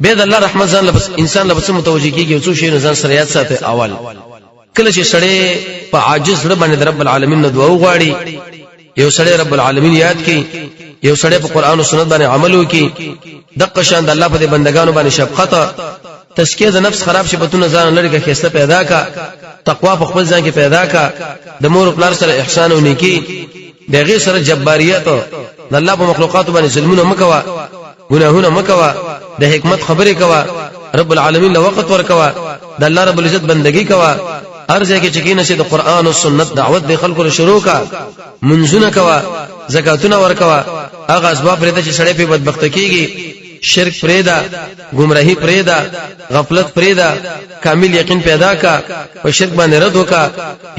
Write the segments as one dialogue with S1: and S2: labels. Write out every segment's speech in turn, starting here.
S1: به د الله رحمت ځان لبس انسان لبس متوجي کیږي څو شی نه ځان سره یاد ساتي. اول کله چې سړی په عاجز رب باندې رب العالمین نه دعا وغواړي، یو سړی رب العالمین یاد کړي، یو سړی په قران او سنت باندې عمل وکړي، دغه شان د الله په بندگانو باندې شفقت، تزکیه د نفس خراب شپتونه ځان لري کې خسته پیدا کا، تقوا په خپل ځان کې پیدا کا، د مور پلار سره احسان او نیکی، دغه سره جباریت، د الله په مخلوقات باندې ظلمونه مکوا، ګناهونه مکوا، د حکمت خبرې کوا، رب العالمین له وخت ورکوا، د الله رب العزت بندگی کوا، ارزه کې چکینه چې د قران او سنت دعوت د خلکو له شروع کا، منځونه کوا، زکاتونه ورکوا، هغه اسباب پرې چې سړی په بدبخت کیږي، شرک پرېدا، گمراهی پرېدا، غفلت پرېدا، کامل یقین پیدا کا، او شرک باندې رد وکا،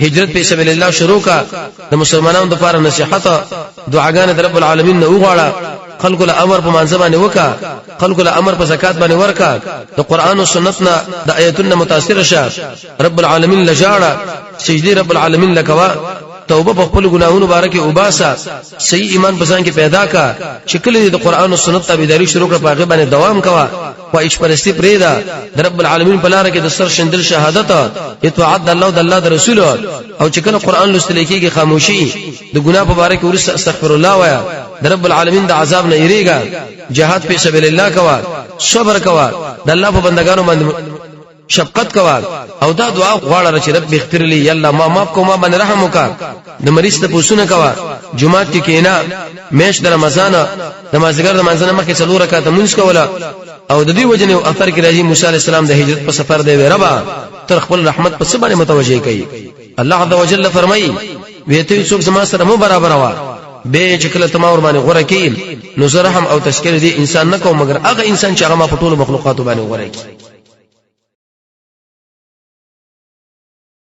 S1: هجرت په سبیل الله شروع کا، د مسلمانانو لپاره نصيحت، دعاګانې د رب العالمین نه وغواړه، خلق الامر په منځ باندې وکا، خلق الامر په زکات باندې ورکا، د قران او سنت نه د آیاتونو متاثر شه، رب العالمین لجاړه، سجدي رب العالمین لکوا، توبه په خپل ګناهونو بارکه وباسا، صحیح ایمان په ځان کې پیدا کا، شکل د قران او سنت تابعداري شروع کړه، په هغه باندې دوام کوا، خواهش پرستی پرېدا، د رب العالمین په لار کې د سر شندل شهادت، اطاعت د الله او د الله د رسول، او چې کله قران لوستل کېږي خاموشي، د ګناه په باره کې ورسره استغفر الله وایا، د رب العالمین د عذاب نه یریګا، جهاد په سبیل الله کوا، صبر کوا، د الله په بندگانو باندې شفقت کوا، او دا دعا غواړه چې رب اغفر لي، یلا ما معاف کو، ما باندې رحم وکا، د مریض ته پوښتنه کوا، جمعه کې کینا، میش د رمضان د مازیګر د منځنه مخکې څلور رکعات مونږ کوله، او د دې وجنه او اثر کې راځي موسی عليه السلام د هجرت په سفر دی ربا تر خپل رحمت په څه باندې متوجه کوي. الله عز وجل فرمایي ویته څوک زما سره مو برابر وا، به چې کله تما ور باندې غوړه کین، نو زه رحم او تشکر دي انسان نه کوم، مگر هغه انسان چې هغه ما په ټول مخلوقات باندې غوړه کی.